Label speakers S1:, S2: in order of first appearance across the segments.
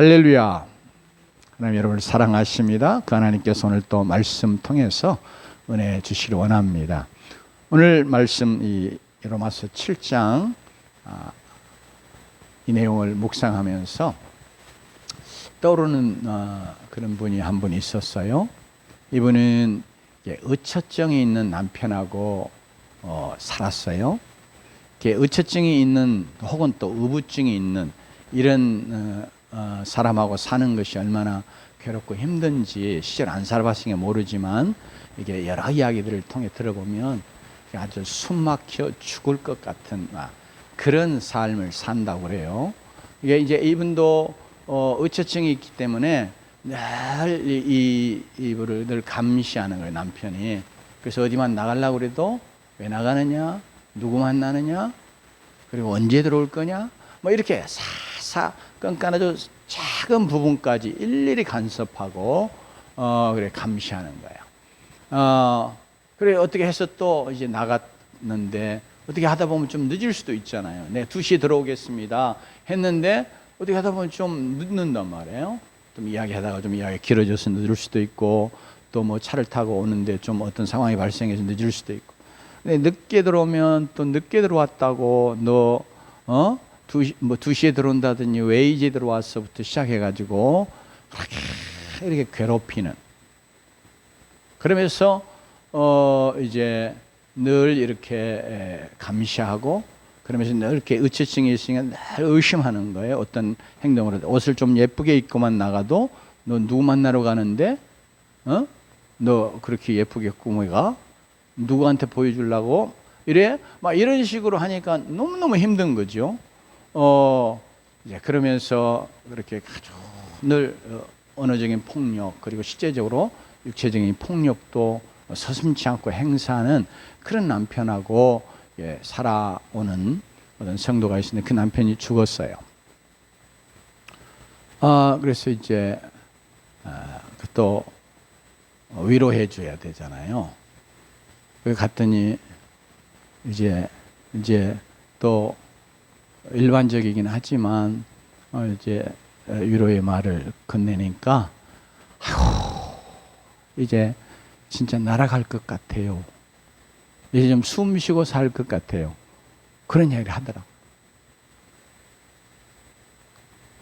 S1: 할렐루야. 하나님 여러분을 사랑하십니다. 그 하나님께서 오늘 또 말씀 통해서 은혜 주시길 원합니다. 오늘 말씀 이 로마서 7장 이 내용을 묵상하면서 떠오르는 그런 분이 한 분 있었어요. 이분은 의처증이 있는 남편하고 살았어요. 의처증이 있는 혹은 또 의부증이 있는 이런 사람하고 사는 것이 얼마나 괴롭고 힘든지 실제로 안 살아봤으니까 모르지만 이게 여러 이야기들을 통해 들어보면 아주 숨막혀 죽을 것 같은 그런 삶을 산다고 그래요. 이게 이제 이분도 의처증이 있기 때문에 늘 이분을 늘 감시하는 거예요, 남편이. 그래서 어디만 나가려고 그래도 왜 나가느냐, 누구 만나느냐, 그리고 언제 들어올 거냐, 뭐 이렇게 사사건건 아주 작은 부분까지 일일이 간섭하고 그래 감시하는 거예요. 그래 어떻게 해서 또 이제 나갔는데 어떻게 하다 보면 좀 늦을 수도 있잖아요. 네, 2시에 들어오겠습니다 했는데 어떻게 하다 보면 좀 늦는단 말이에요. 좀 이야기하다가 좀 이야기가 길어져서 늦을 수도 있고 또 뭐 차를 타고 오는데 좀 어떤 상황이 발생해서 늦을 수도 있고. 근데 늦게 들어오면 또 늦게 들어왔다고 너 2시에 들어온다더니 왜 이제 들어왔어부터 시작해가지고 이렇게 괴롭히는. 그러면서 이제 늘 이렇게 감시하고 그러면서 늘 이렇게 의처증이 있으니까 늘 의심하는 거예요. 어떤 행동으로. 옷을 좀 예쁘게 입고만 나가도 너 누구 만나러 가는데 너 그렇게 예쁘게 꾸미가? 누구한테 보여주려고? 이래? 막 이런 식으로 하니까 너무너무 힘든 거죠. 이제 그러면서 그렇게 아주 늘 언어적인 폭력 그리고 실제적으로 육체적인 폭력도 서슴지 않고 행사하는 그런 남편하고 살아오는 어떤 성도가 있었는데 그 남편이 죽었어요. 그래서 이제 또 위로해 줘야 되잖아요. 그래 갔더니 이제 또 일반적이긴 하지만 이제 위로의 말을 건네니까 아이고 이제 진짜 날아갈 것 같아요. 이제 좀 숨 쉬고 살 것 같아요. 그런 이야기를 하더라고요.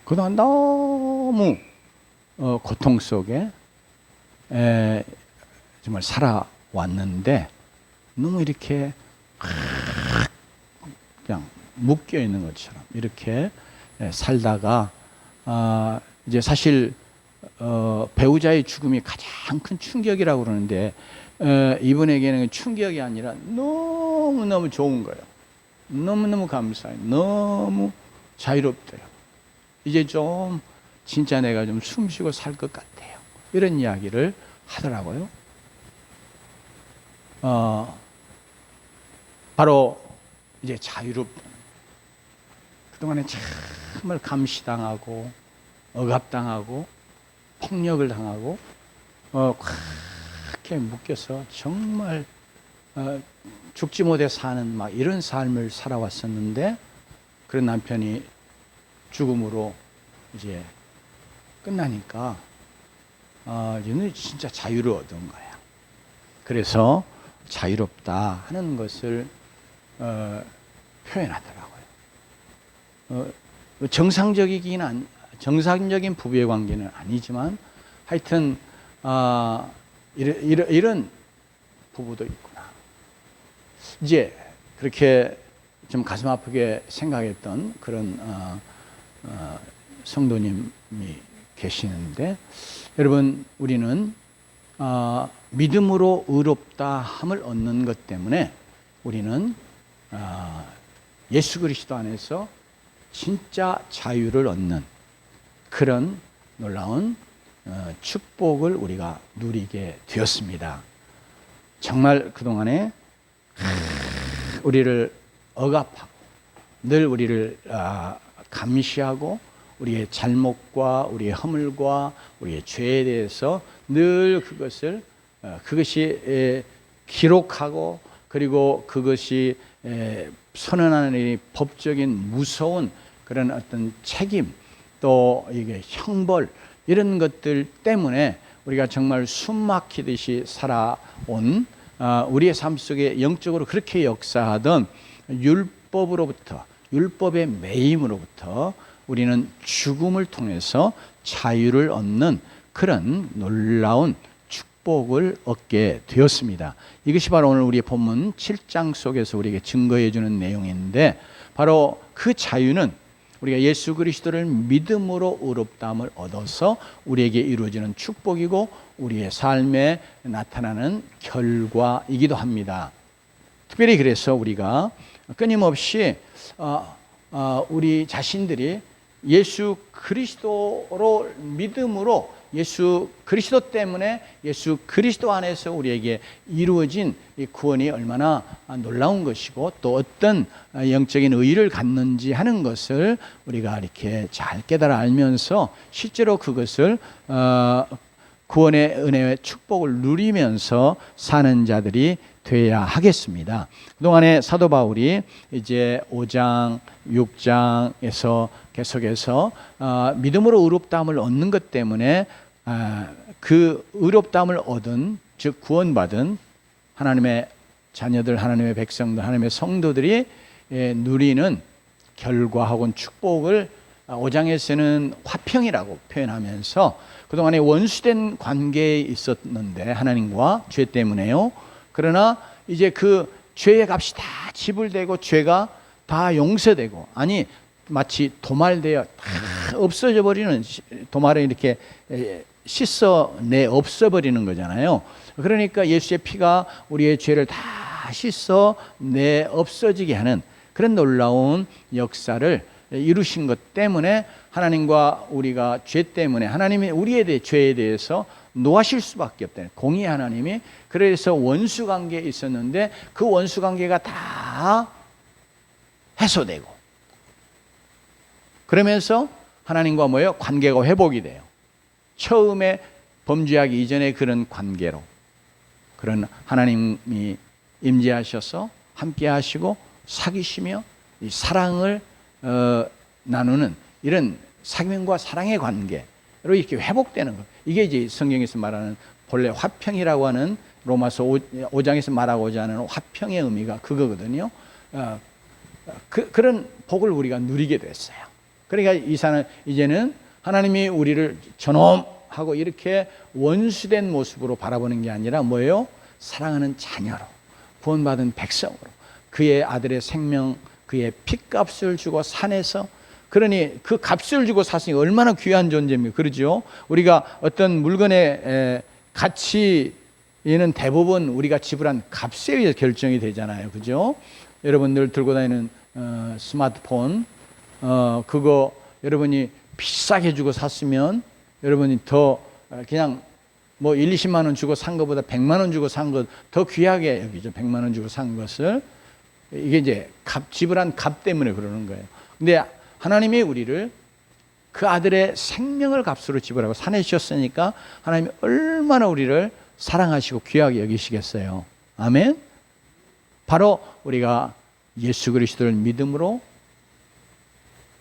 S1: 그동안 너무 고통 속에 정말 살아왔는데 너무 이렇게 그냥 묶여 있는 것처럼 이렇게 살다가 이제 사실 배우자의 죽음이 가장 큰 충격이라고 그러는데 이분에게는 충격이 아니라 너무너무 좋은 거예요. 너무너무 감사해요. 너무 자유롭대요. 이제 좀 진짜 내가 좀 숨쉬고 살 것 같아요. 이런 이야기를 하더라고요. 바로 이제 자유롭다. 그동안에 정말 감시당하고 억압당하고 폭력을 당하고 그렇게 묶여서 정말 죽지 못해 사는 막 이런 삶을 살아왔었는데 그런 남편이 죽음으로 이제 끝나니까 얘는 진짜 자유를 얻은 거야. 그래서 자유롭다 하는 것을 표현하더라고요. 정상적인 부부의 관계는 아니지만 하여튼 이런 부부도 있구나. 이제 그렇게 좀 가슴 아프게 생각했던 그런 성도님이 계시는데 여러분 우리는 믿음으로 의롭다함을 얻는 것 때문에 우리는 예수 그리스도 안에서 진짜 자유를 얻는 그런 놀라운 축복을 우리가 누리게 되었습니다. 정말 그동안에 우리를 억압하고 늘 우리를 감시하고 우리의 잘못과 우리의 허물과 우리의 죄에 대해서 늘 그것이 기록하고 그리고 그것이 선언하는 이 법적인 무서운 그런 어떤 책임 또 이게 형벌 이런 것들 때문에 우리가 정말 숨막히듯이 살아온 우리의 삶 속에 영적으로 그렇게 역사하던 율법으로부터, 율법의 매임으로부터 우리는 죽음을 통해서 자유를 얻는 그런 놀라운 축복을 얻게 되었습니다. 이것이 바로 오늘 우리의 본문 7장 속에서 우리에게 증거해 주는 내용인데, 바로 그 자유는 우리가 예수 그리스도를 믿음으로 의롭다함을 얻어서 우리에게 이루어지는 축복이고 우리의 삶에 나타나는 결과이기도 합니다. 특별히 그래서 우리가 끊임없이 우리 자신들이 예수 그리스도로 믿음으로, 예수 그리스도 때문에, 예수 그리스도 안에서 우리에게 이루어진 이 구원이 얼마나 놀라운 것이고 또 어떤 영적인 의의를 갖는지 하는 것을 우리가 이렇게 잘 깨달아 알면서 실제로 그것을 구원의 은혜의 축복을 누리면서 사는 자들이 되어야 하겠습니다. 그동안에 사도 바울이 이제 5장, 6장에서 계속해서 믿음으로 의롭다함을 얻는 것 때문에 그 의롭다함을 얻은, 즉 구원받은 하나님의 자녀들, 하나님의 백성들, 하나님의 성도들이 누리는 결과하고는 축복을 5장에서는 화평이라고 표현하면서 그동안에 원수된 관계에 있었는데 하나님과 죄 때문에요. 그러나 이제 그 죄의 값이 다 지불되고 죄가 다 용서되고, 아니 마치 도말되어 다 없어져 버리는, 도말을 이렇게 씻어내 없어버리는 거잖아요. 그러니까 예수의 피가 우리의 죄를 다 씻어내 없어지게 하는 그런 놀라운 역사를 이루신 것 때문에 하나님과 우리가 죄 때문에 하나님이 우리의 죄에 대해서 노하실 수밖에 없다는, 공의 하나님이 그래서 원수 관계에 있었는데 그 원수 관계가 다 해소되고, 그러면서 하나님과 뭐예요? 관계가 회복이 돼요. 처음에 범죄하기 이전에 그런 관계로, 그런 하나님이 임재하셔서 함께 하시고 사귀시며 이 사랑을 나누는 이런 사귐과 사랑의 관계로 이렇게 회복되는 것, 이게 이제 성경에서 말하는 본래 화평이라고 하는, 로마서 5장에서 말하고자 하는 화평의 의미가 그거거든요. 그런 복을 우리가 누리게 됐어요. 그러니까 이제는 하나님이 우리를 저놈하고 이렇게 원수된 모습으로 바라보는 게 아니라 뭐예요? 사랑하는 자녀로, 구원받은 백성으로, 그의 아들의 생명, 그의 핏값을 주고 산에서, 그러니 그 값을 주고 샀으니 얼마나 귀한 존재입니까? 그러죠? 우리가 어떤 물건의 가치는 대부분 우리가 지불한 값에 의해 결정이 되잖아요. 그죠? 여러분들 들고 다니는 스마트폰, 그거 여러분이 비싸게 주고 샀으면 여러분이 더 그냥 뭐 1, 20만 원 주고 산 것보다 100만 원 주고 산 것 더 귀하게 여기죠. 100만 원 주고 산 것을. 이게 이제 지불한 값 때문에 그러는 거예요. 근데 하나님이 우리를 그 아들의 생명을 값으로 지불하고 사내주셨으니까 하나님이 얼마나 우리를 사랑하시고 귀하게 여기시겠어요. 아멘. 바로 우리가 예수 그리스도를 믿음으로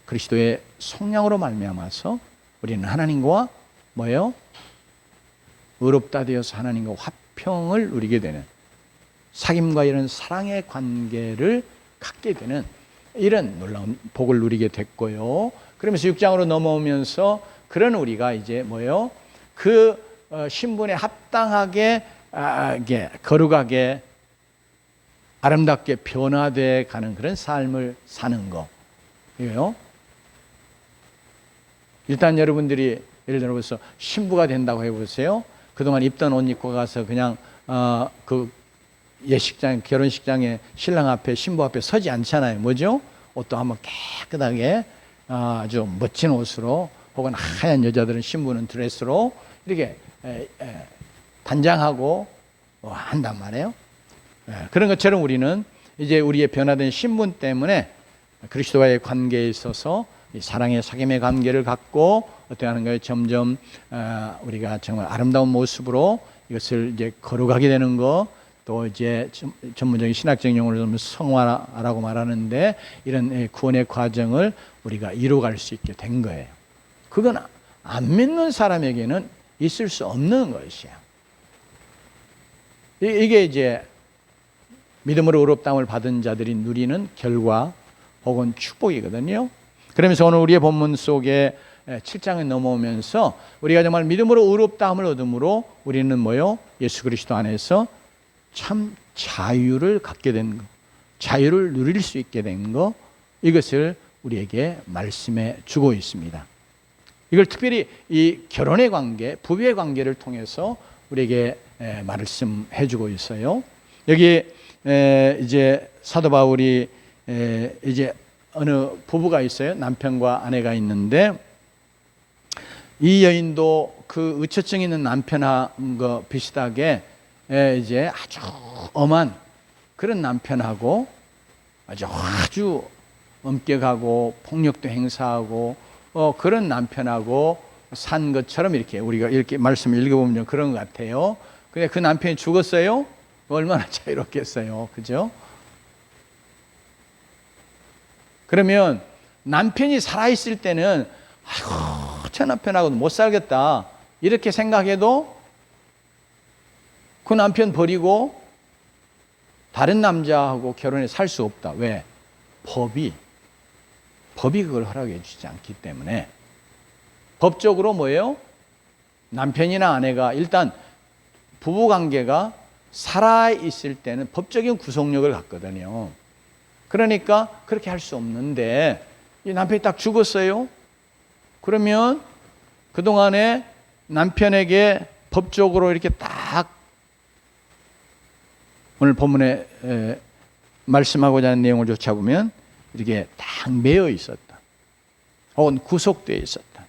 S1: 그리스도의 속량으로 말미암아서 우리는 하나님과 뭐예요? 의롭다 되어서 하나님과 화평을 누리게 되는, 사귐과 이런 사랑의 관계를 갖게 되는 이런 놀라운 복을 누리게 됐고요. 그러면서 6장으로 넘어오면서 그런 우리가 이제 뭐예요? 그 신분에 합당하게 거룩하게 아름답게 변화돼 가는 그런 삶을 사는 거. 이거요. 일단 여러분들이 예를 들어서 신부가 된다고 해보세요. 그동안 입던 옷 입고 가서 그냥 그 예식장, 결혼식장에 신랑 앞에, 신부 앞에 서지 않잖아요. 뭐죠? 옷도 한번 깨끗하게 아주 멋진 옷으로, 혹은 하얀 여자들은 신부는 드레스로 이렇게 단장하고 한단 말이에요. 그런 것처럼 우리는 이제 우리의 변화된 신분 때문에 그리스도와의 관계에 있어서 이 사랑의 사귐의 관계를 갖고 어떻게 하는 거예요? 점점 우리가 정말 아름다운 모습으로 이것을 이제 거룩하게 되는 거, 또 이제 전문적인 신학적 용어로 하면 성화라고 말하는데 이런 구원의 과정을 우리가 이루어갈 수 있게 된 거예요. 그건 안 믿는 사람에게는 있을 수 없는 것이야. 이게 이제 믿음으로 의롭다함을 받은 자들이 누리는 결과 혹은 축복이거든요. 그러면서 오늘 우리의 본문 속에 7장에 넘어오면서 우리가 정말 믿음으로 의롭다함을 얻음으로 우리는 뭐요? 예수 그리스도 안에서 참 자유를 갖게 된 거, 자유를 누릴 수 있게 된 거, 이것을 우리에게 말씀해 주고 있습니다. 이걸 특별히 이 결혼의 관계, 부부의 관계를 통해서 우리에게 말씀해 주고 있어요. 여기 이제 사도 바울이 이제 어느 부부가 있어요. 남편과 아내가 있는데 이 여인도 그 의처증 있는 남편하고 비슷하게 이제 아주 엄한 그런 남편하고 아주 엄격하고 폭력도 행사하고 그런 남편하고 산 것처럼 이렇게 우리가 이렇게 말씀을 읽어보면 그런 것 같아요. 근데 그 남편이 죽었어요? 얼마나 자유롭겠어요. 그죠? 그러면 남편이 살아있을 때는 아이고 저 남편하고도 못 살겠다 이렇게 생각해도 그 남편 버리고 다른 남자하고 결혼해 살 수 없다. 왜? 법이 그걸 허락해 주지 않기 때문에. 법적으로 뭐예요? 남편이나 아내가 일단 부부관계가 살아있을 때는 법적인 구속력을 갖거든요. 그러니까 그렇게 할 수 없는데 이 남편이 딱 죽었어요. 그러면 그동안에 남편에게 법적으로 이렇게 딱 오늘 본문에 말씀하고자 하는 내용을 쫓아보면 이렇게 딱 매여 있었다. 혹은 구속되어 있었다.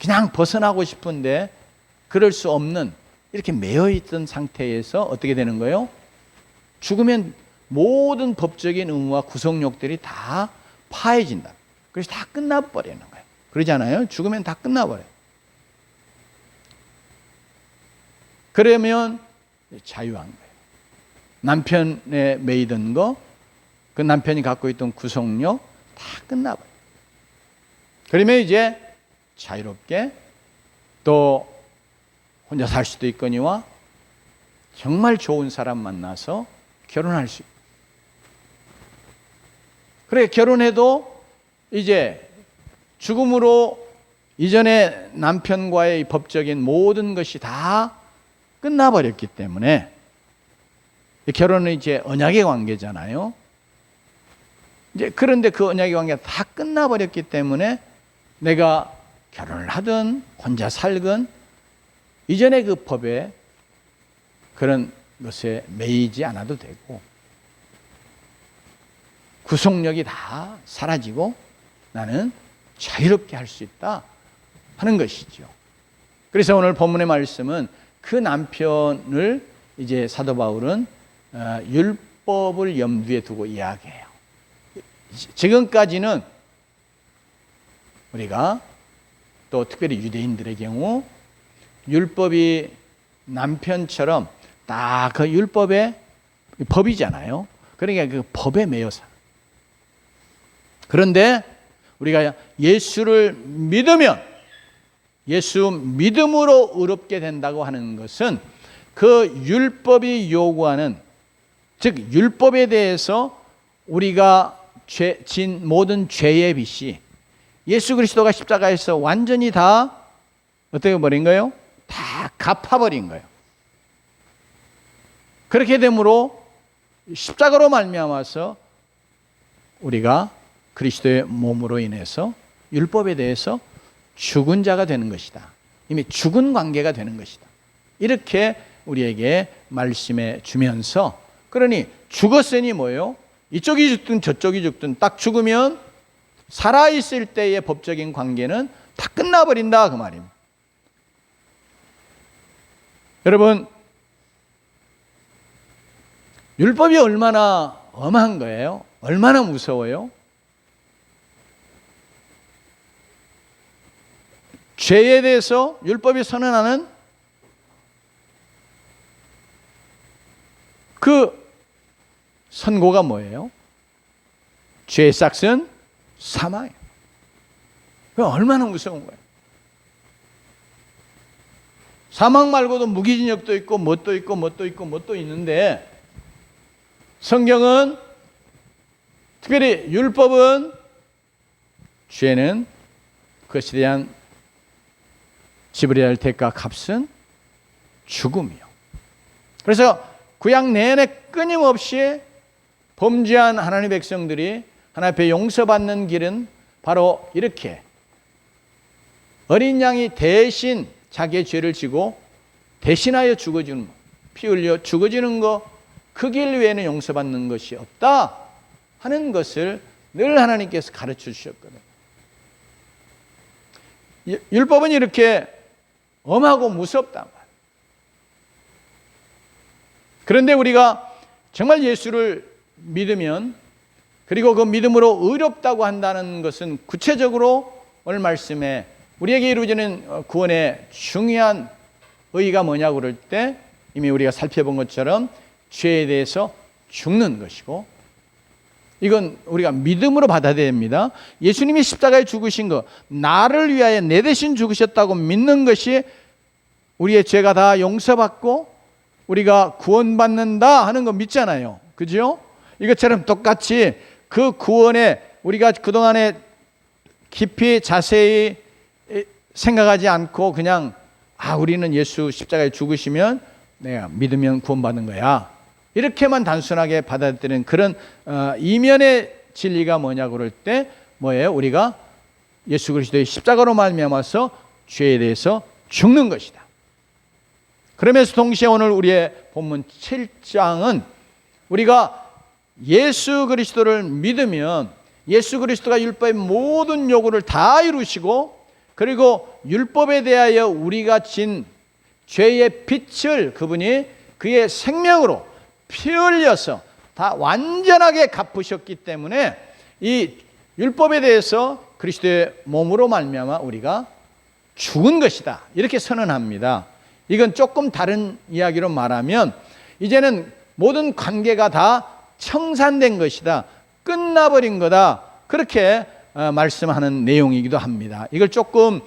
S1: 그냥 벗어나고 싶은데 그럴 수 없는 이렇게 매여 있던 상태에서 어떻게 되는 거예요? 죽으면 모든 법적인 의무와 구속력들이 다 파해진다. 그래서 다 끝나버리는 거예요. 그러잖아요. 죽으면 다 끝나버려요. 그러면 자유한 거예요. 남편에 매이던 거, 그 남편이 갖고 있던 구속력 다 끝나버려요. 그러면 이제 자유롭게 또 혼자 살 수도 있거니와 정말 좋은 사람 만나서 결혼할 수 있고. 그래 결혼해도 이제 죽음으로 이전에 남편과의 법적인 모든 것이 다 끝나버렸기 때문에 결혼은 이제 언약의 관계잖아요. 이제 그런데 그 언약의 관계가 다 끝나버렸기 때문에 내가 결혼을 하든 혼자 살든 이전의 그 법에 그런 것에 매이지 않아도 되고 구속력이 다 사라지고 나는 자유롭게 할 수 있다 하는 것이죠. 그래서 오늘 본문의 말씀은 그 남편을 이제 사도 바울은 율법을 염두에 두고 이야기해요. 지금까지는 우리가 또 특별히 유대인들의 경우 율법이 남편처럼 딱 그 율법의 법이잖아요. 그러니까 그 법에 매여 살아. 그런데 우리가 예수를 믿으면 예수 믿음으로 의롭게 된다고 하는 것은 그 율법이 요구하는 즉 율법에 대해서 우리가 진 모든 죄의 빚이 예수 그리스도가 십자가에서 완전히 다 어떻게 버린 거예요? 다 갚아버린 거예요. 그렇게 되므로 십자가로 말미암아서 우리가 그리스도의 몸으로 인해서 율법에 대해서 죽은 자가 되는 것이다. 이미 죽은 관계가 되는 것이다. 이렇게 우리에게 말씀해 주면서 그러니 죽었으니 뭐예요? 이쪽이 죽든 저쪽이 죽든 딱 죽으면 살아있을 때의 법적인 관계는 다 끝나버린다 그 말입니다. 여러분 율법이 얼마나 엄한 거예요? 얼마나 무서워요? 죄에 대해서 율법이 선언하는 그 선고가 뭐예요? 죄의 삭은 사망이에요. 얼마나 무서운 거예요. 사망 말고도 무기징역도 있고 뭣도 있고 뭣도 있고 뭣도 있는데, 성경은 특별히 율법은, 죄는, 그것에 대한 지불해야 할 대가 값은 죽음이요. 그래서 구약 내내 끊임없이 범죄한 하나님의 백성들이 하나님 앞에 용서받는 길은 바로 이렇게 어린 양이 대신 자기의 죄를 지고 대신하여 죽어주는 것, 피 흘려 죽어지는 것, 그 길 외에는 용서받는 것이 없다 하는 것을 늘 하나님께서 가르쳐 주셨거든요. 율법은 이렇게 엄하고 무섭단 말이에요. 그런데 우리가 정말 예수를 믿으면, 그리고 그 믿음으로 의롭다고 한다는 것은 구체적으로 오늘 말씀에 우리에게 이루어지는 구원의 중요한 의의가 뭐냐고 그럴 때, 이미 우리가 살펴본 것처럼 죄에 대해서 죽는 것이고, 이건 우리가 믿음으로 받아들여야 됩니다. 예수님이 십자가에 죽으신 것, 나를 위하여 내 대신 죽으셨다고 믿는 것이 우리의 죄가 다 용서받고 우리가 구원받는다 하는 거 믿잖아요. 그죠? 이것처럼 똑같이 그 구원에 우리가 그동안에 깊이 자세히 생각하지 않고 그냥 우리는 예수 십자가에 죽으시면 내가 믿으면 구원받는 거야, 이렇게만 단순하게 받아들이는 그런 이면의 진리가 뭐냐고 그럴 때 뭐예요? 우리가 예수 그리스도의 십자가로 말미암아서 죄에 대해서 죽는 것이다. 그러면서 동시에 오늘 우리의 본문 7장은 우리가 예수 그리스도를 믿으면 예수 그리스도가 율법의 모든 요구를 다 이루시고, 그리고 율법에 대하여 우리가 진 죄의 빚을 그분이 그의 생명으로 피 흘려서 다 완전하게 갚으셨기 때문에 이 율법에 대해서 그리스도의 몸으로 말미암아 우리가 죽은 것이다, 이렇게 선언합니다. 이건 조금 다른 이야기로 말하면 이제는 모든 관계가 다 청산된 것이다, 끝나버린 거다, 그렇게 말씀하는 내용이기도 합니다. 이걸 조금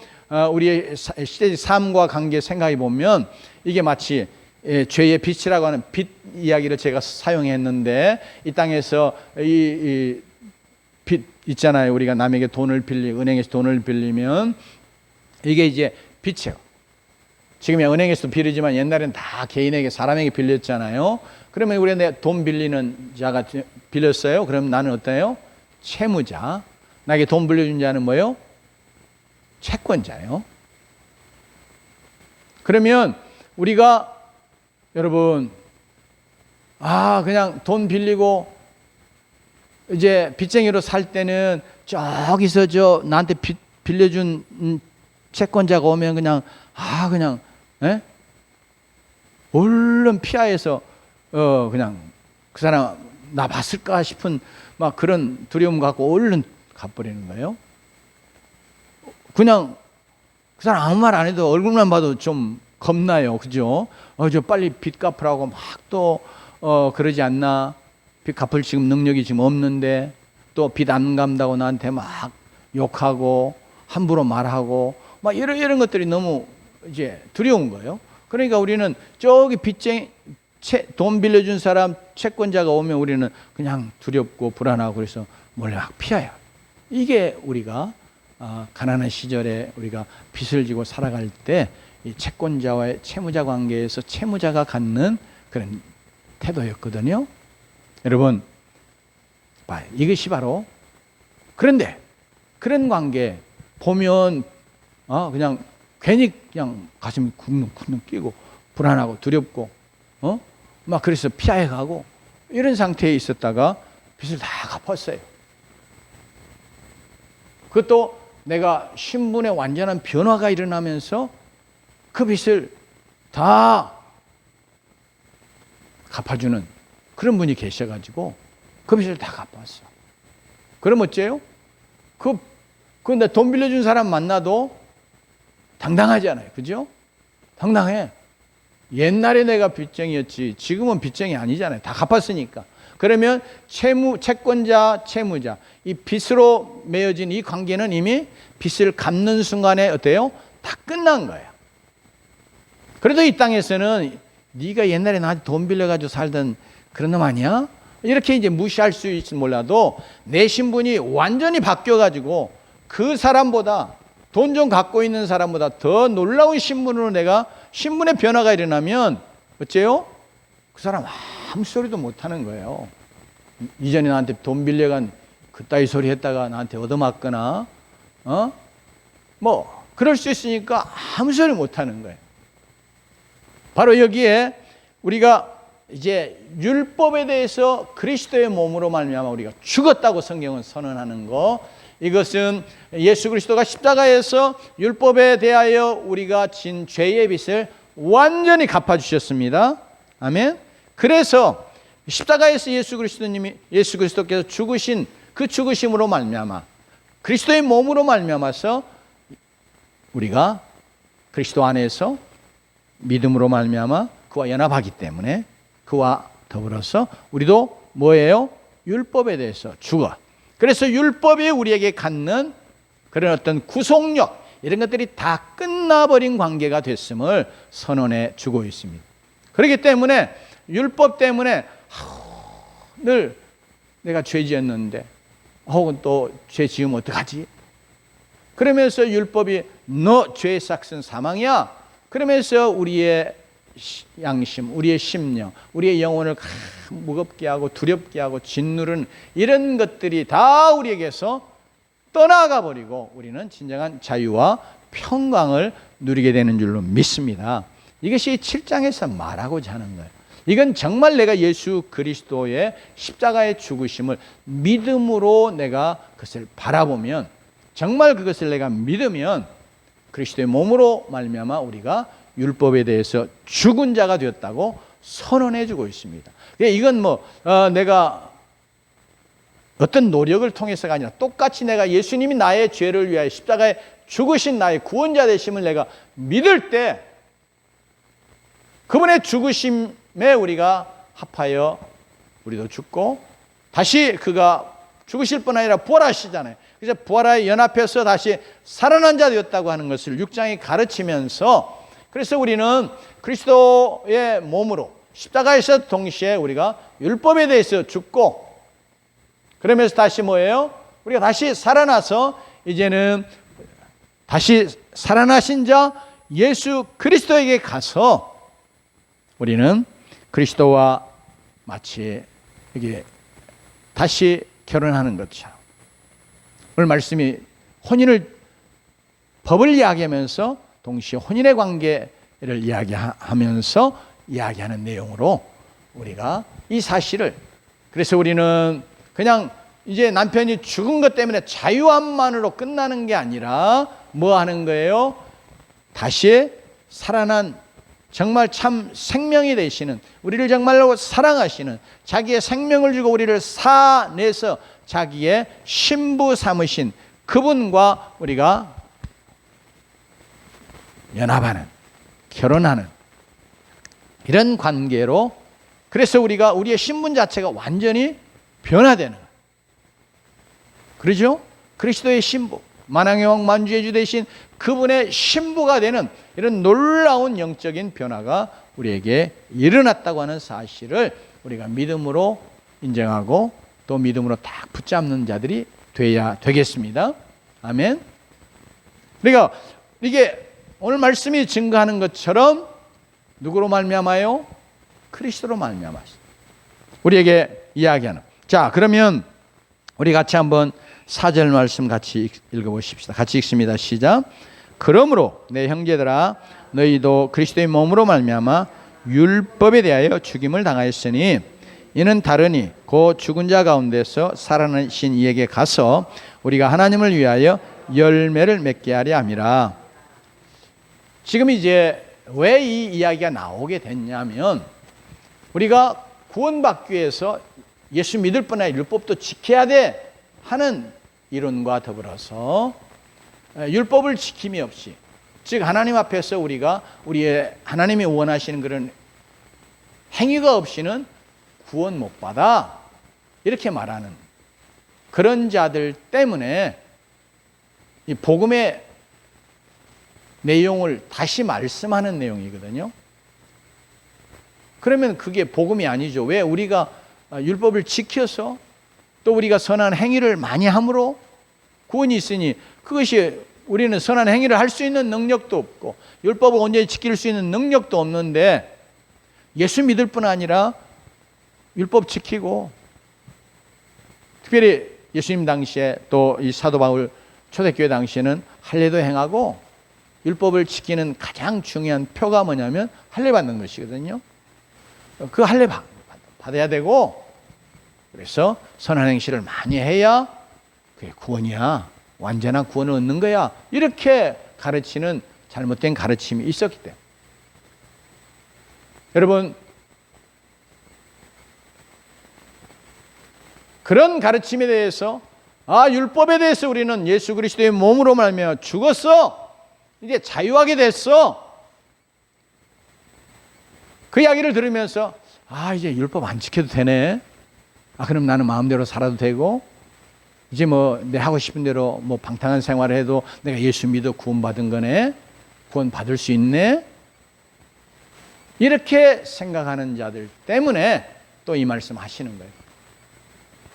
S1: 우리의 시대의 삶과 관계 생각해 보면 이게 마치 죄의 빚이라고 하는 빚 이야기를 제가 사용했는데, 이 땅에서 이 빚 있잖아요. 우리가 남에게 돈을 은행에서 돈을 빌리면 이게 이제 빚이에요. 지금은 은행에서도 빌리지만 옛날에는 다 개인에게, 사람에게 빌렸잖아요. 그러면 우리가 돈 빌리는 자가 빌렸어요. 그럼 나는 어때요? 채무자. 나에게 돈 빌려준 자는 뭐예요? 채권자예요. 그러면 우리가 여러분 그냥 돈 빌리고 이제 빚쟁이로 살 때는 저기서 나한테 빚 빌려준 채권자가 오면 그냥 얼른 피하여서 그냥 그 사람 나 봤을까 싶은 막 그런 두려움 갖고 얼른 갚버리는 거예요. 그냥 그 사람 아무 말 안 해도 얼굴만 봐도 좀 겁나요. 그죠? 저 빨리 빚 갚으라고 막 또 그러지 않나? 빚 갚을 지금 능력이 지금 없는데 또 빚 안 갚는다고 나한테 막 욕하고 함부로 말하고 막 이런 것들이 너무 이제 두려운 거예요. 그러니까 우리는 저기 돈 빌려준 사람 채권자가 오면 우리는 그냥 두렵고 불안하고 그래서 몰래 막 피해요. 이게 우리가 가난한 시절에 우리가 빚을 지고 살아갈 때 이 채권자와의 채무자 관계에서 채무자가 갖는 그런 태도였거든요. 여러분, 이것이 바로, 그런데 그런 관계 보면 그냥 괜히 그냥 가슴이 쿵쿵 뛰고 불안하고 두렵고 막 그래서 피해 가고 이런 상태에 있었다가 빚을 다 갚았어요. 그것도 내가 신분의 완전한 변화가 일어나면서 그 빚을 다 갚아주는 그런 분이 계셔가지고 그 빚을 다 갚았어. 그럼 어째요? 근데 돈 빌려준 사람 만나도 당당하지 않아요. 그죠? 당당해. 옛날에 내가 빚쟁이였지 지금은 빚쟁이 아니잖아요. 다 갚았으니까. 그러면 채권자, 채무자, 이 빚으로 맺어진 이 관계는 이미 빚을 갚는 순간에 어때요? 다 끝난 거예요. 그래도 이 땅에서는 네가 옛날에 나한테 돈 빌려가지고 살던 그런 놈 아니야? 이렇게 이제 무시할 수 있을지 몰라도 내 신분이 완전히 바뀌어가지고 그 사람보다 돈 좀 갖고 있는 사람보다 더 놀라운 신분으로 내가 신분의 변화가 일어나면 어째요? 그 사람 아무 소리도 못하는 거예요. 이전에 나한테 돈 빌려간 그따위 소리 했다가 나한테 얻어맞거나 뭐 그럴 수 있으니까 아무 소리 못하는 거예요. 바로 여기에 우리가 이제 율법에 대해서 그리스도의 몸으로 말미암아 우리가 죽었다고 성경은 선언하는 거, 이것은 예수 그리스도가 십자가에서 율법에 대하여 우리가 진 죄의 빚을 완전히 갚아주셨습니다. 아멘. 그래서 십자가에서 예수 그리스도께서 죽으신 그 죽으심으로 말미암아 그리스도의 몸으로 말미암아서 우리가 그리스도 안에서 믿음으로 말미암아 그와 연합하기 때문에 그와 더불어서 우리도 뭐예요? 율법에 대해서 죽어. 그래서 율법이 우리에게 갖는 그런 어떤 구속력, 이런 것들이 다 끝나버린 관계가 됐음을 선언해 주고 있습니다. 그렇기 때문에 율법 때문에 늘 내가 죄 지었는데 혹은 또 죄 지으면 어떡하지? 그러면서 율법이 너 죄의 삭은 사망이야. 그러면서 우리의 양심, 우리의 심령, 우리의 영혼을 무겁게 하고 두렵게 하고 짓누르는 이런 것들이 다 우리에게서 떠나가 버리고 우리는 진정한 자유와 평강을 누리게 되는 줄로 믿습니다. 이것이 7장에서 말하고자 하는 거예요. 이건 정말 내가 예수 그리스도의 십자가의 죽으심을 믿음으로 내가 그것을 바라보면, 정말 그것을 내가 믿으면 그리스도의 몸으로 말미암아 우리가 율법에 대해서 죽은 자가 되었다고 선언해 주고 있습니다. 이건 내가 어떤 노력을 통해서가 아니라 똑같이 내가 예수님이 나의 죄를 위하여 십자가에 죽으신 나의 구원자 되심을 내가 믿을 때 그분의 죽으심에 우리가 합하여 우리도 죽고 다시 그가 죽으실 뿐 아니라 부활하시잖아요. 그래서 부활하여 연합해서 다시 살아난 자 되었다고 하는 것을 6장이 가르치면서, 그래서 우리는 그리스도의 몸으로 십자가에서 동시에 우리가 율법에 대해서 죽고, 그러면서 다시 뭐예요? 우리가 다시 살아나서 이제는 다시 살아나신 자 예수 그리스도에게 가서 우리는 그리스도와 마치 이게 다시 결혼하는 것처럼, 오늘 말씀이 법을 이야기하면서 동시에 혼인의 관계를 이야기하면서 이야기하는 내용으로 우리가 이 사실을, 그래서 우리는 그냥 이제 남편이 죽은 것 때문에 자유함만으로 끝나는 게 아니라 뭐 하는 거예요? 다시 살아난 정말 참 생명이 되시는, 우리를 정말로 사랑하시는, 자기의 생명을 주고 우리를 사내서 자기의 신부 삼으신 그분과 우리가 연합하는, 결혼하는 이런 관계로, 그래서 우리가 우리의 신분 자체가 완전히 변화되는, 그러죠? 그리스도의 신부, 만왕의 왕 만주의 주 되신 그분의 신부가 되는 이런 놀라운 영적인 변화가 우리에게 일어났다고 하는 사실을 우리가 믿음으로 인정하고 또 믿음으로 딱 붙잡는 자들이 돼야 되겠습니다. 아멘. 그러니까 이게 오늘 말씀이 증거하는 것처럼 누구로 말미암아요? 그리스도로 말미암아서 우리에게 이야기하는. 자, 그러면 우리 같이 한번 4절 말씀 같이 읽어보십시다. 같이 읽습니다. 시작. 그러므로 내 형제들아 너희도 그리스도의 몸으로 말미암아 율법에 대하여 죽임을 당하였으니 이는 다르니 곧 죽은 자 가운데서 살아나신 이에게 가서 우리가 하나님을 위하여 열매를 맺게 하려 함이라. 지금 이제 왜 이 이야기가 나오게 됐냐면, 우리가 구원받기 위해서 예수 믿을 뿐 아니라 율법도 지켜야 돼 하는 이론과 더불어서 율법을 지킴이 없이 즉 하나님 앞에서 우리가 우리의 하나님이 원하시는 그런 행위가 없이는 구원 못 받아, 이렇게 말하는 그런 자들 때문에 이 복음의 내용을 다시 말씀하는 내용이거든요. 그러면 그게 복음이 아니죠. 왜? 우리가 율법을 지켜서 또 우리가 선한 행위를 많이 함으로 구원이 있으니, 그것이 우리는 선한 행위를 할 수 있는 능력도 없고 율법을 온전히 지킬 수 있는 능력도 없는데, 예수 믿을 뿐 아니라 율법 지키고, 특별히 예수님 당시에 또 이 사도 바울 초대교회 당시에는 할례도 행하고, 율법을 지키는 가장 중요한 표가 뭐냐면 할례 받는 것이거든요. 그 할례 받아야 되고, 그래서 선한 행실을 많이 해야 그게 구원이야, 완전한 구원을 얻는 거야, 이렇게 가르치는 잘못된 가르침이 있었기 때문에, 여러분, 그런 가르침에 대해서, 율법에 대해서 우리는 예수 그리스도의 몸으로 말미암아 죽었어, 이제 자유하게 됐어, 그 이야기를 들으면서 이제 율법 안 지켜도 되네, 그럼 나는 마음대로 살아도 되고, 이제 뭐 내 하고 싶은 대로 뭐 방탕한 생활을 해도 내가 예수 믿어 구원받은 거네, 구원 받을 수 있네, 이렇게 생각하는 자들 때문에 또 이 말씀 하시는 거예요.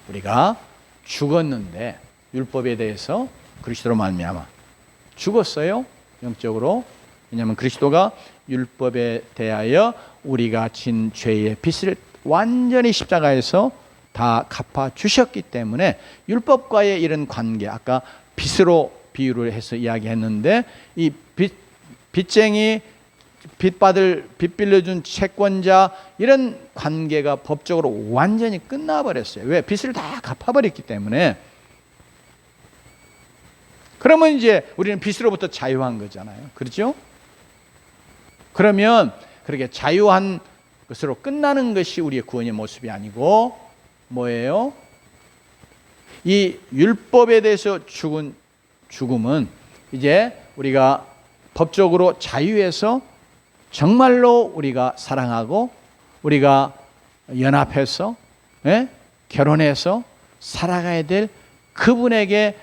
S1: 우리가 죽었는데 율법에 대해서 그리스도로 말미암아 죽었어요, 영적으로. 왜냐하면 그리스도가 율법에 대하여 우리가 진 죄의 빚을 완전히 십자가에서 다 갚아 주셨기 때문에, 율법과의 이런 관계, 아까 빚으로 비유를 해서 이야기했는데, 이 빚쟁이, 빚 빌려준 채권자, 이런 관계가 법적으로 완전히 끝나버렸어요. 왜? 빚을 다 갚아버렸기 때문에. 그러면 이제 우리는 빚으로부터 자유한 거잖아요. 그렇죠? 그러면 그렇게 자유한 것으로 끝나는 것이 우리의 구원의 모습이 아니고 뭐예요? 이 율법에 대해서 죽은 죽음은 이제 우리가 법적으로 자유해서 정말로 우리가 사랑하고 우리가 연합해서 결혼해서 살아가야 될 그분에게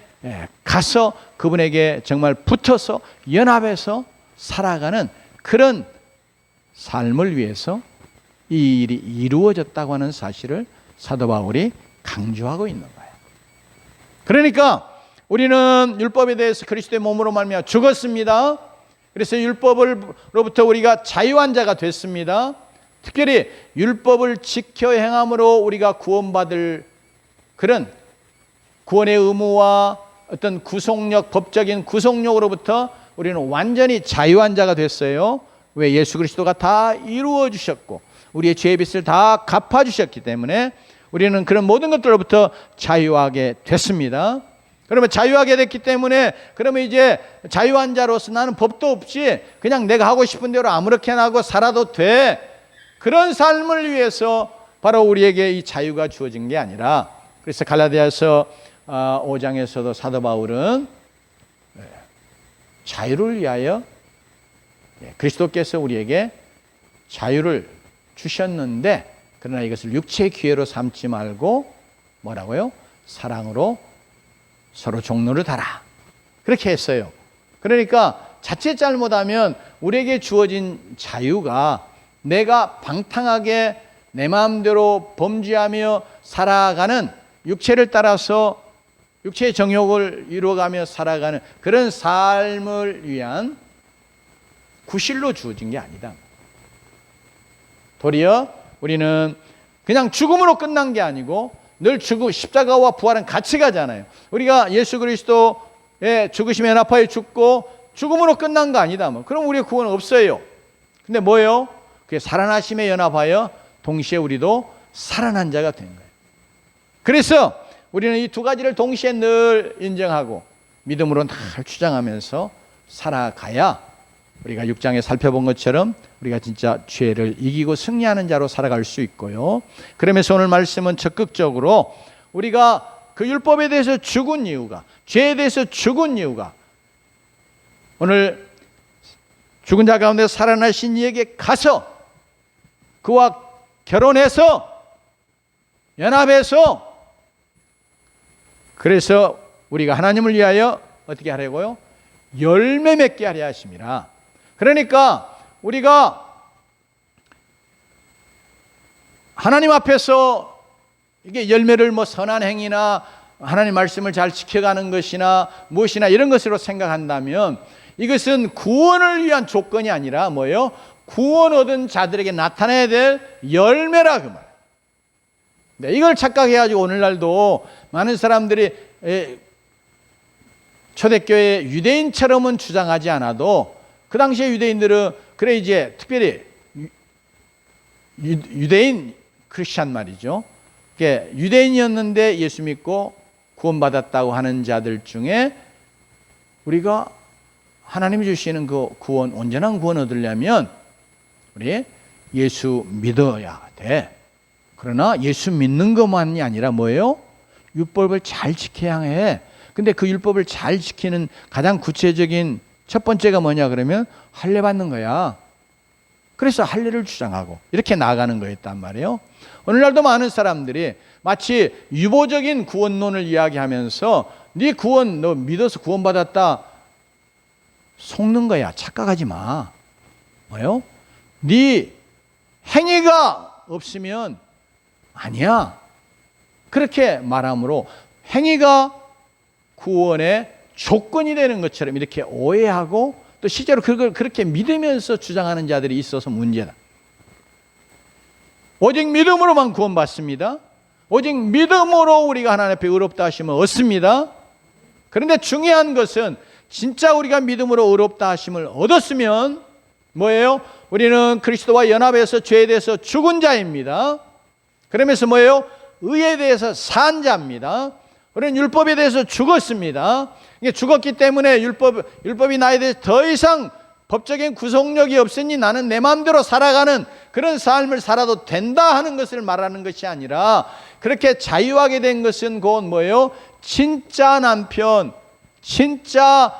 S1: 가서 그분에게 정말 붙어서 연합해서 살아가는 그런 삶을 위해서 이 일이 이루어졌다고 하는 사실을 사도 바울이 강조하고 있는 거예요. 그러니까 우리는 율법에 대해서 그리스도의 몸으로 말미암아 죽었습니다. 그래서 율법으로부터 우리가 자유한 자가 됐습니다. 특별히 율법을 지켜 행함으로 우리가 구원받을 그런 구원의 의무와 어떤 구속력, 법적인 구속력으로부터 우리는 완전히 자유한 자가 됐어요. 왜? 예수 그리스도가 다 이루어 주셨고 우리의 죄의 빚을 다 갚아 주셨기 때문에 우리는 그런 모든 것들로부터 자유하게 됐습니다. 그러면 자유하게 됐기 때문에 그러면 이제 자유한 자로서 나는 법도 없이 그냥 내가 하고 싶은 대로 아무렇게나 하고 살아도 돼, 그런 삶을 위해서 바로 우리에게 이 자유가 주어진 게 아니라, 그래서 갈라디아서 5장에서도 사도 바울은 자유를 위하여 그리스도께서 우리에게 자유를 주셨는데, 그러나 이것을 육체의 기회로 삼지 말고 뭐라고요? 사랑으로 서로 종로를 달아, 그렇게 했어요. 그러니까 자칫 잘못하면 우리에게 주어진 자유가 내가 방탕하게 내 마음대로 범죄하며 살아가는, 육체를 따라서 육체의 정욕을 이루어가며 살아가는 그런 삶을 위한 구실로 주어진 게 아니다. 도리어 우리는 그냥 죽음으로 끝난 게 아니고 늘 십자가와 부활은 같이 가잖아요. 우리가 예수 그리스도의 죽으심에 연합하여 죽고 죽음으로 끝난 거 아니다. 그럼 우리의 구원은 없어요. 근데 뭐예요? 그게 살아나심에 연합하여 동시에 우리도 살아난 자가 된 거예요. 그래서 우리는 이 두 가지를 동시에 늘 인정하고 믿음으로 늘 주장하면서 살아가야 우리가 6장에 살펴본 것처럼 우리가 진짜 죄를 이기고 승리하는 자로 살아갈 수 있고요. 그러면서 오늘 말씀은 적극적으로 우리가 그 율법에 대해서 죽은 이유가, 죄에 대해서 죽은 이유가, 오늘 죽은 자 가운데 살아나신 이에게 가서 그와 결혼해서 연합해서, 그래서 우리가 하나님을 위하여 어떻게 하려고요? 열매 맺게 하려 하심이라. 그러니까 우리가 하나님 앞에서 이게 열매를 뭐 선한 행위나 하나님 말씀을 잘 지켜가는 것이나 무엇이나 이런 것으로 생각한다면 이것은 구원을 위한 조건이 아니라 뭐예요? 구원 얻은 자들에게 나타나야 될 열매라 그 말. 네, 이걸 착각해가지고 오늘날도 많은 사람들이 초대교회 유대인처럼은 주장하지 않아도 그 당시에 유대인들은 그래 이제 특별히 유대인 크리스찬 말이죠. 유대인이었는데 예수 믿고 구원받았다고 하는 자들 중에 우리가 하나님이 주시는 그 구원, 온전한 구원 얻으려면 우리 예수 믿어야 돼. 그러나 예수 믿는 것만이 아니라 뭐예요? 율법을 잘 지켜야 해. 근데 그 율법을 잘 지키는 가장 구체적인 첫 번째가 뭐냐 그러면 할례 받는 거야. 그래서 할례를 주장하고 이렇게 나아가는 거였단 말이에요. 오늘날도 많은 사람들이 마치 유보적인 구원론을 이야기하면서 네 구원 너 믿어서 구원받았다 속는 거야. 착각하지 마. 뭐요? 네 행위가 없으면 아니야. 그렇게 말함으로 행위가 구원의 조건이 되는 것처럼 이렇게 오해하고 또 실제로 그걸 그렇게 믿으면서 주장하는 자들이 있어서 문제다. 오직 믿음으로만 구원받습니다. 오직 믿음으로 우리가 하나님 앞에 의롭다 하심을 얻습니다. 그런데 중요한 것은 진짜 우리가 믿음으로 의롭다 하심을 얻었으면 뭐예요? 우리는 그리스도와 연합해서 죄에 대해서 죽은 자입니다. 그러면서 뭐예요? 의에 대해서 산 자입니다. 우리는 율법에 대해서 죽었습니다. 죽었기 때문에 율법이 나에 대해서 더 이상 법적인 구속력이 없으니 나는 내 마음대로 살아가는 그런 삶을 살아도 된다 하는 것을 말하는 것이 아니라 그렇게 자유하게 된 것은 곧 뭐예요? 진짜 남편, 진짜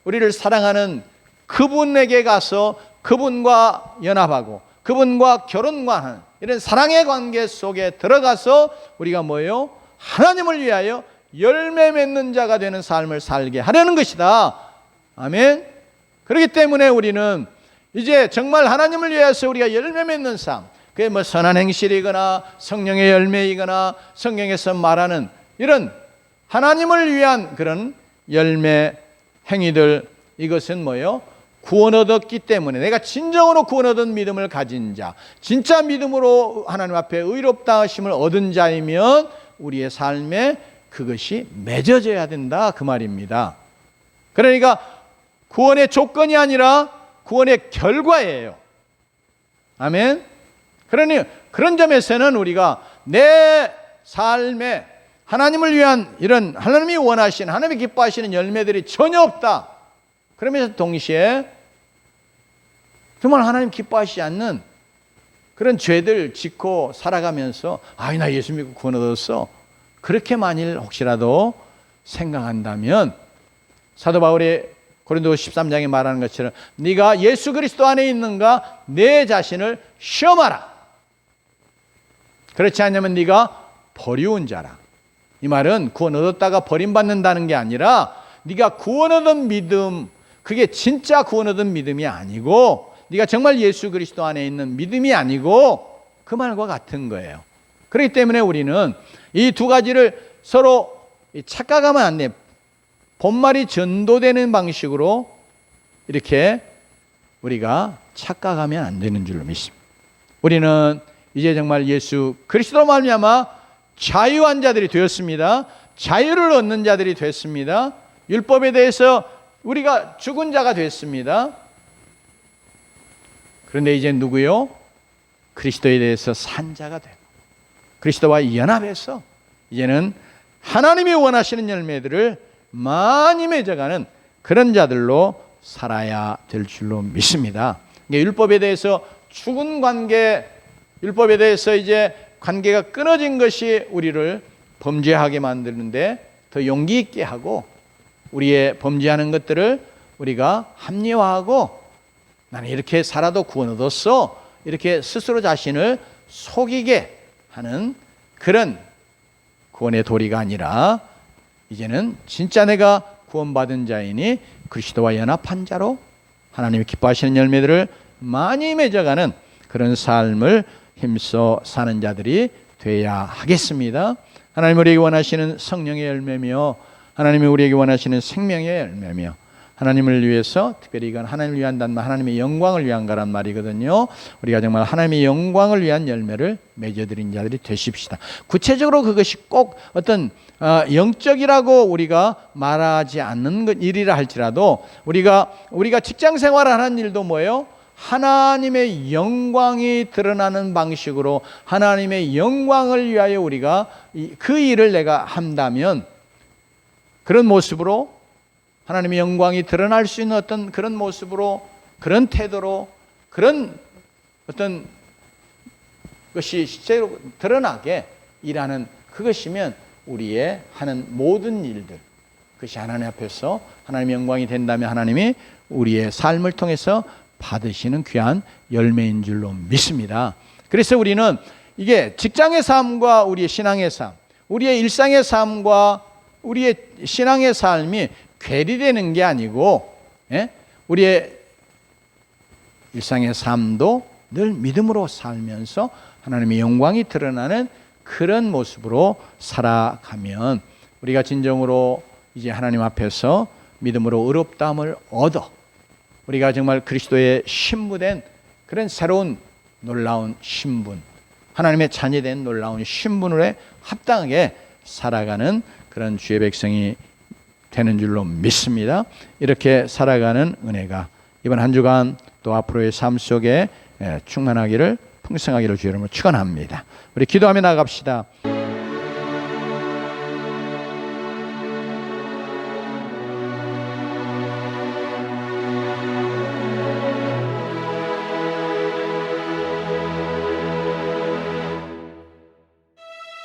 S1: 우리를 사랑하는 그분에게 가서 그분과 연합하고 그분과 결혼하는 이런 사랑의 관계 속에 들어가서 우리가 뭐예요? 하나님을 위하여 열매 맺는 자가 되는 삶을 살게 하려는 것이다. 아멘. 그렇기 때문에 우리는 이제 정말 하나님을 위해서 우리가 열매 맺는 삶, 그게 뭐 선한 행실이거나 성령의 열매이거나 성경에서 말하는 이런 하나님을 위한 그런 열매 행위들, 이것은 뭐예요? 구원 얻었기 때문에 내가 진정으로 구원 얻은 믿음을 가진 자, 진짜 믿음으로 하나님 앞에 의롭다 하심을 얻은 자이면 우리의 삶에 그것이 맺어져야 된다 그 말입니다. 그러니까 구원의 조건이 아니라 구원의 결과예요. 아멘. 그러니 그런 점에서는 우리가 내 삶에 하나님을 위한 이런 하나님이 원하시는 하나님이 기뻐하시는 열매들이 전혀 없다. 그러면서 동시에 정말 하나님 기뻐하시지 않는 그런 죄들 짓고 살아가면서 나 예수 믿고 구원 얻었어. 그렇게 만일 혹시라도 생각한다면 사도 바울이 고린도 13장에 말하는 것처럼 네가 예수 그리스도 안에 있는가 내 자신을 시험하라. 그렇지 않으면 네가 버리운 자라. 이 말은 구원 얻었다가 버림받는다는 게 아니라 네가 구원 얻은 믿음, 그게 진짜 구원 얻은 믿음이 아니고 네가 정말 예수 그리스도 안에 있는 믿음이 아니고 그 말과 같은 거예요. 그렇기 때문에 우리는 이 두 가지를 서로 착각하면 안 돼. 본말이 전도되는 방식으로 이렇게 우리가 착각하면 안 되는 줄로 믿습니다. 우리는 이제 정말 예수 그리스도 말미암아 자유한 자들이 되었습니다. 자유를 얻는 자들이 됐습니다. 율법에 대해서 우리가 죽은 자가 됐습니다. 그런데 이제 누구요? 그리스도에 대해서 산 자가 되고 그리스도와 연합해서 이제는 하나님이 원하시는 열매들을 많이 맺어가는 그런 자들로 살아야 될 줄로 믿습니다. 율법에 대해서 죽은 관계, 율법에 대해서 이제 관계가 끊어진 것이 우리를 범죄하게 만드는데 더 용기 있게 하고 우리의 범죄하는 것들을 우리가 합리화하고 나는 이렇게 살아도 구원 얻었어. 이렇게 스스로 자신을 속이게 하는 그런 구원의 도리가 아니라 이제는 진짜 내가 구원받은 자이니 그리스도와 연합한 자로 하나님이 기뻐하시는 열매들을 많이 맺어가는 그런 삶을 힘써 사는 자들이 돼야 하겠습니다. 하나님 우리에게 원하시는 성령의 열매며 하나님이 우리에게 원하시는 생명의 열매며 하나님을 위해서, 특별히 이건 하나님을 위한다는 말, 하나님의 영광을 위한 거란 말이거든요. 우리가 정말 하나님의 영광을 위한 열매를 맺어드린 자들이 되십시다. 구체적으로 그것이 꼭 어떤 영적이라고 우리가 말하지 않는 일이라 할지라도 우리가 직장 생활을 하는 일도 뭐예요? 하나님의 영광이 드러나는 방식으로 하나님의 영광을 위하여 우리가 그 일을 내가 한다면 그런 모습으로 하나님의 영광이 드러날 수 있는 어떤 그런 모습으로, 그런 태도로, 그런 어떤 것이 실제로 드러나게 일하는 그것이면 우리의 하는 모든 일들, 그것이 하나님 앞에서 하나님의 영광이 된다면 하나님이 우리의 삶을 통해서 받으시는 귀한 열매인 줄로 믿습니다. 그래서 우리는 이게 직장의 삶과 우리의 신앙의 삶, 우리의 일상의 삶과 우리의 신앙의 삶이 괴리되는 게 아니고, 우리의 일상의 삶도 늘 믿음으로 살면서 하나님의 영광이 드러나는 그런 모습으로 살아가면 우리가 진정으로 이제 하나님 앞에서 믿음으로 의롭다함을 얻어 우리가 정말 그리스도의 신부된 그런 새로운 놀라운 신분, 하나님의 자녀된 놀라운 신분에 합당하게 살아가는 그런 주의 백성이 되는 줄로 믿습니다. 이렇게 살아가는 은혜가 이번 한 주간 또 앞으로의 삶 속에 충만하기를, 풍성하기를 주의 이름으로 축원합니다. 우리 기도하며 나갑시다.